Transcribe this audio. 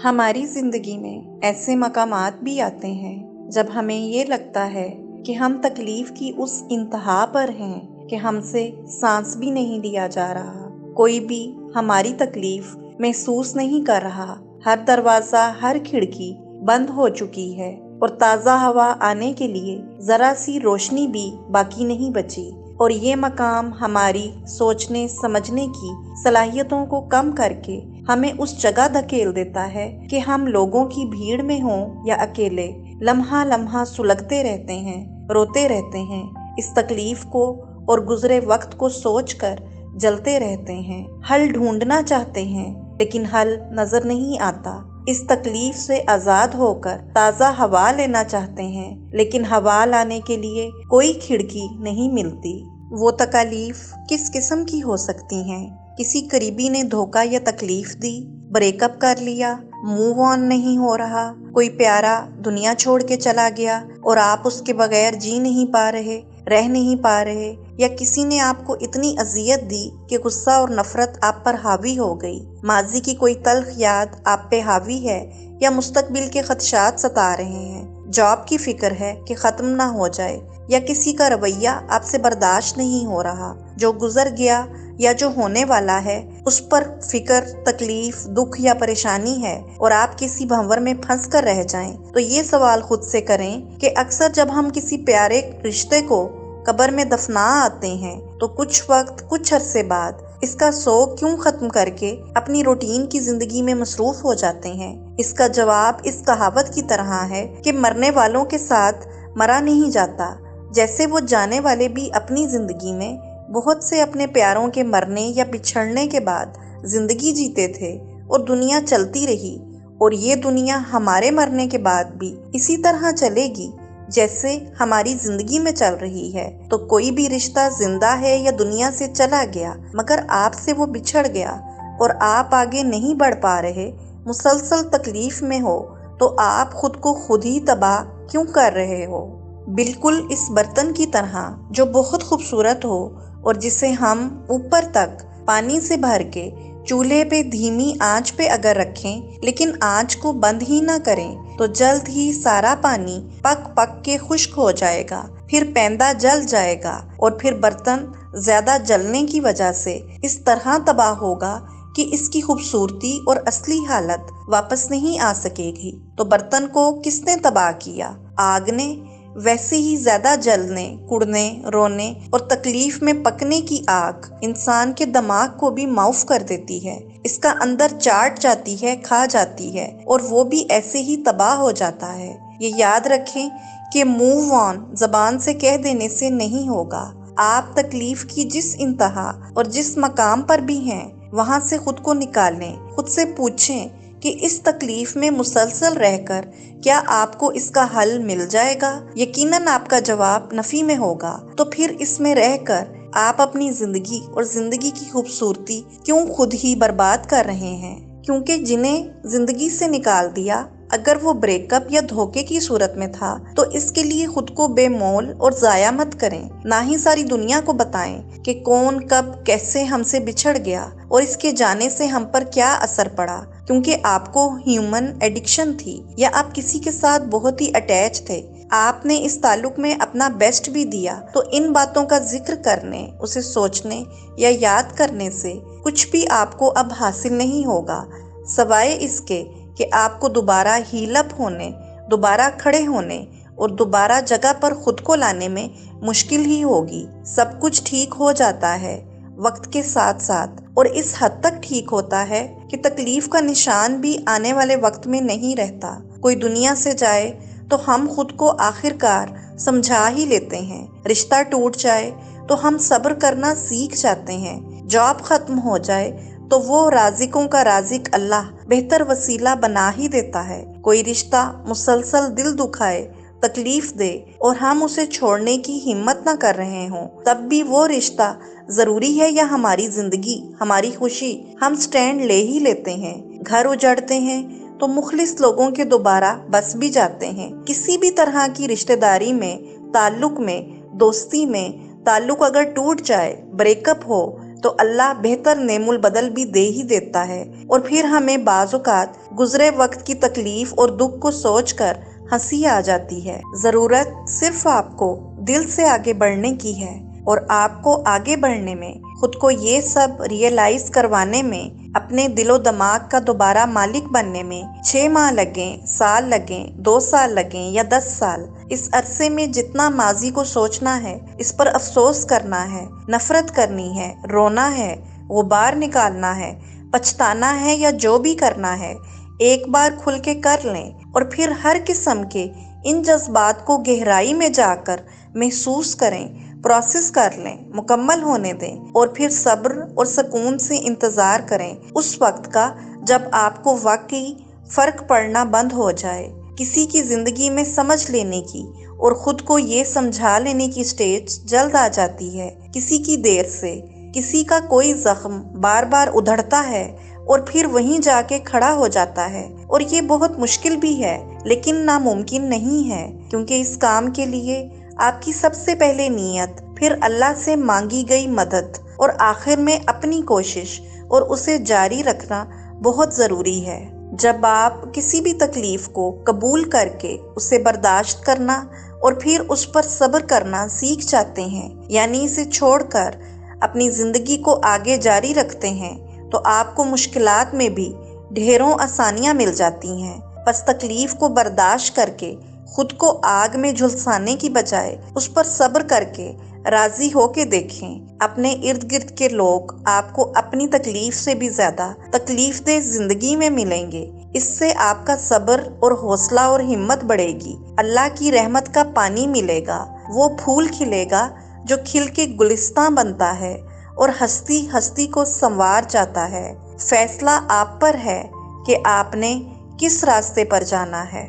ہماری زندگی میں ایسے مقامات بھی آتے ہیں جب ہمیں یہ لگتا ہے کہ ہم تکلیف کی اس انتہا پر ہیں کہ ہم سے سانس بھی نہیں لیا جا رہا، کوئی بھی ہماری تکلیف محسوس نہیں کر رہا، ہر دروازہ ہر کھڑکی بند ہو چکی ہے اور تازہ ہوا آنے کے لیے ذرا سی روشنی بھی باقی نہیں بچی، اور یہ مقام ہماری سوچنے سمجھنے کی صلاحیتوں کو کم کر کے ہمیں اس جگہ دھکیل دیتا ہے کہ ہم لوگوں کی بھیڑ میں ہوں یا اکیلے لمحہ لمحہ سلگتے رہتے ہیں، روتے رہتے ہیں، اس تکلیف کو اور گزرے وقت کو سوچ کر جلتے رہتے ہیں، حل ڈھونڈنا چاہتے ہیں لیکن حل نظر نہیں آتا، اس تکلیف سے آزاد ہو کر تازہ ہوا لینا چاہتے ہیں لیکن ہوا لانے کے لیے کوئی کھڑکی نہیں ملتی۔ وہ تکالیف کس قسم کی ہو سکتی ہیں؟ کسی قریبی نے دھوکہ یا تکلیف دی، بریک اپ کر لیا، موو آن نہیں ہو رہا، کوئی پیارا دنیا چھوڑ کے چلا گیا اور آپ اس کے بغیر جی نہیں پا رہے، رہ نہیں پا رہے، یا کسی نے آپ کو اتنی اذیت دی کہ غصہ اور نفرت آپ پر حاوی ہو گئی، ماضی کی کوئی تلخ یاد آپ پہ حاوی ہے، یا مستقبل کے خدشات ستا رہے ہیں، جاب کی فکر ہے کہ ختم نہ ہو جائے، یا کسی کا رویہ آپ سے برداشت نہیں ہو رہا، جو گزر گیا یا جو ہونے والا ہے اس پر فکر، تکلیف، دکھ یا پریشانی ہے اور آپ کسی بھنور میں پھنس کر رہ جائیں، تو یہ سوال خود سے کریں کہ اکثر جب ہم کسی پیارے رشتے کو قبر میں دفنا آتے ہیں تو کچھ وقت، کچھ عرصے بعد اس کا سوگ کیوں ختم کر کے اپنی روٹین کی زندگی میں مصروف ہو جاتے ہیں؟ اس کا جواب اس کہاوت کی طرح ہے کہ مرنے والوں کے ساتھ مرا نہیں جاتا، جیسے وہ جانے والے بھی اپنی زندگی میں بہت سے اپنے پیاروں کے مرنے یا بچھڑنے کے بعد زندگی جیتے تھے اور دنیا چلتی رہی، اور یہ دنیا ہمارے مرنے کے بعد بھی اسی طرح چلے گی جیسے ہماری زندگی میں چل رہی ہے۔ تو کوئی بھی رشتہ زندہ ہے یا دنیا سے چلا گیا مگر آپ سے وہ بچھڑ گیا اور آپ آگے نہیں بڑھ پا رہے، مسلسل تکلیف میں ہو، تو آپ خود کو خود ہی تباہ کیوں کر رہے ہو؟ بالکل اس برتن کی طرح جو بہت خوبصورت ہو اور جسے ہم اوپر تک پانی سے بھر کے چولہے پہ دھیمی آنچ پہ اگر رکھیں لیکن آنچ کو بند ہی نہ کریں تو جلد ہی سارا پانی پک پک کے خشک ہو جائے گا، پھر پیندہ جل جائے گا اور پھر برتن زیادہ جلنے کی وجہ سے اس طرح تباہ ہوگا کہ اس کی خوبصورتی اور اصلی حالت واپس نہیں آ سکے گی۔ تو برتن کو کس نے تباہ کیا؟ آگ نے۔ ویسے ہی زیادہ جلنے، کڑنے، رونے اور تکلیف میں پکنے کی آگ انسان کے دماغ کو بھی معاف کر دیتی ہے، اس کا اندر چاٹ جاتی ہے، کھا جاتی ہے اور وہ بھی ایسے ہی تباہ ہو جاتا ہے۔ یہ یاد رکھیں کہ موو آن زبان سے کہہ دینے سے نہیں ہوگا، آپ تکلیف کی جس انتہا اور جس مقام پر بھی ہیں وہاں سے خود کو نکالیں، خود سے پوچھیں کہ اس تکلیف میں مسلسل رہ کر کیا آپ کو اس کا حل مل جائے گا؟ یقیناً آپ کا جواب نفی میں ہوگا۔ تو پھر اس میں رہ کر آپ اپنی زندگی اور زندگی کی خوبصورتی کیوں خود ہی برباد کر رہے ہیں؟ کیونکہ جنہیں زندگی سے نکال دیا، اگر وہ بریک اپ یا دھوکے کی صورت میں تھا تو اس کے لیے خود کو بے مول اور ضائع مت کریں، نہ ہی ساری دنیا کو بتائیں کہ کون کب کیسے ہم سے بچھڑ گیا اور اس کے جانے سے ہم پر کیا اثر پڑا، کیونکہ آپ کو ہیومن ایڈکشن تھی یا آپ کسی کے ساتھ بہت ہی اٹیچ تھے، آپ نے اس تعلق میں اپنا بیسٹ بھی دیا، تو ان باتوں کا ذکر کرنے، اسے سوچنے یا یاد کرنے سے کچھ بھی آپ کو اب حاصل نہیں ہوگا، سوائے اس کے کہ آپ کو دوبارہ ہیل اپ ہونے، دوبارہ کھڑے ہونے اور دوبارہ جگہ پر خود کو لانے میں مشکل ہی ہوگی۔ سب کچھ ٹھیک ہو جاتا ہے وقت کے ساتھ ساتھ، اور اس حد تک ٹھیک ہوتا ہے کہ تکلیف کا نشان بھی آنے والے وقت میں نہیں رہتا۔ کوئی دنیا سے جائے تو ہم خود کو آخر کار سمجھا ہی لیتے ہیں، رشتہ ٹوٹ جائے تو ہم صبر کرنا سیکھ جاتے ہیں، جاب ختم ہو جائے تو وہ رازقوں کا رازق اللہ بہتر وسیلہ بنا ہی دیتا ہے، کوئی رشتہ مسلسل دل دکھائے، تکلیف دے اور ہم اسے چھوڑنے کی ہمت نہ کر رہے ہوں، تب بھی وہ رشتہ ضروری ہے یا ہماری زندگی، ہماری خوشی، ہم سٹینڈ لے ہی لیتے ہیں۔ گھر اجڑتے ہیں تو مخلص لوگوں کے دوبارہ بس بھی جاتے ہیں۔ کسی بھی طرح کی رشتہ داری میں، تعلق میں، دوستی میں تعلق اگر ٹوٹ جائے، بریک اپ ہو، تو اللہ بہتر نعم البدل بھی دے ہی دیتا ہے، اور پھر ہمیں بعض اوقات گزرے وقت کی تکلیف اور دکھ کو سوچ کر ہنسی آ جاتی ہے۔ ضرورت صرف آپ کو دل سے آگے بڑھنے کی ہے، اور آپ کو آگے بڑھنے میں، خود کو یہ سب ریئلائز کروانے میں، اپنے دل و دماغ کا دوبارہ مالک بننے میں 6 ماہ لگیں، سال لگیں، 2 سال لگیں یا 10 سال، اس عرصے میں جتنا ماضی کو سوچنا ہے، اس پر افسوس کرنا ہے، نفرت کرنی ہے، رونا ہے، غبار نکالنا ہے، پچھتانا ہے یا جو بھی کرنا ہے، ایک بار کھل کے کر لیں، اور پھر ہر قسم کے ان جذبات کو گہرائی میں جا کر محسوس کریں، پروسیس کر لیں، مکمل ہونے دیں، اور پھر صبر اور سکون سے انتظار کریں اس وقت کا جب آپ کو واقعی فرق پڑنا بند ہو جائے۔ کسی کی زندگی میں سمجھ لینے کی اور خود کو یہ سمجھا لینے کی سٹیج جلد آ جاتی ہے، کسی کی دیر سے۔ کسی کا کوئی زخم بار بار ادھڑتا ہے اور پھر وہیں جا کے کھڑا ہو جاتا ہے، اور یہ بہت مشکل بھی ہے لیکن ناممکن نہیں ہے، کیونکہ اس کام کے لیے آپ کی سب سے پہلے نیت، پھر اللہ سے مانگی گئی مدد، اور آخر میں اپنی کوشش اور اسے جاری رکھنا بہت ضروری ہے۔ جب آپ کسی بھی تکلیف کو قبول کر کے اسے برداشت کرنا اور پھر اس پر صبر کرنا سیکھ جاتے ہیں، یعنی اسے چھوڑ کر اپنی زندگی کو آگے جاری رکھتے ہیں، تو آپ کو مشکلات میں بھی ڈھیروں آسانیاں مل جاتی ہیں۔ بس تکلیف کو برداشت کر کے خود کو آگ میں جھلسانے کی بجائے اس پر صبر کر کے راضی ہو کے دیکھیں، اپنے ارد گرد کے لوگ آپ کو اپنی تکلیف سے بھی زیادہ تکلیف دہ زندگی میں ملیں گے۔ اس سے آپ کا صبر اور حوصلہ اور ہمت بڑھے گی، اللہ کی رحمت کا پانی ملے گا، وہ پھول کھلے گا جو کھل کے گلستاں بنتا ہے اور ہستی ہستی کو سنوار جاتا ہے۔ فیصلہ آپ پر ہے کہ آپ نے کس راستے پر جانا ہے۔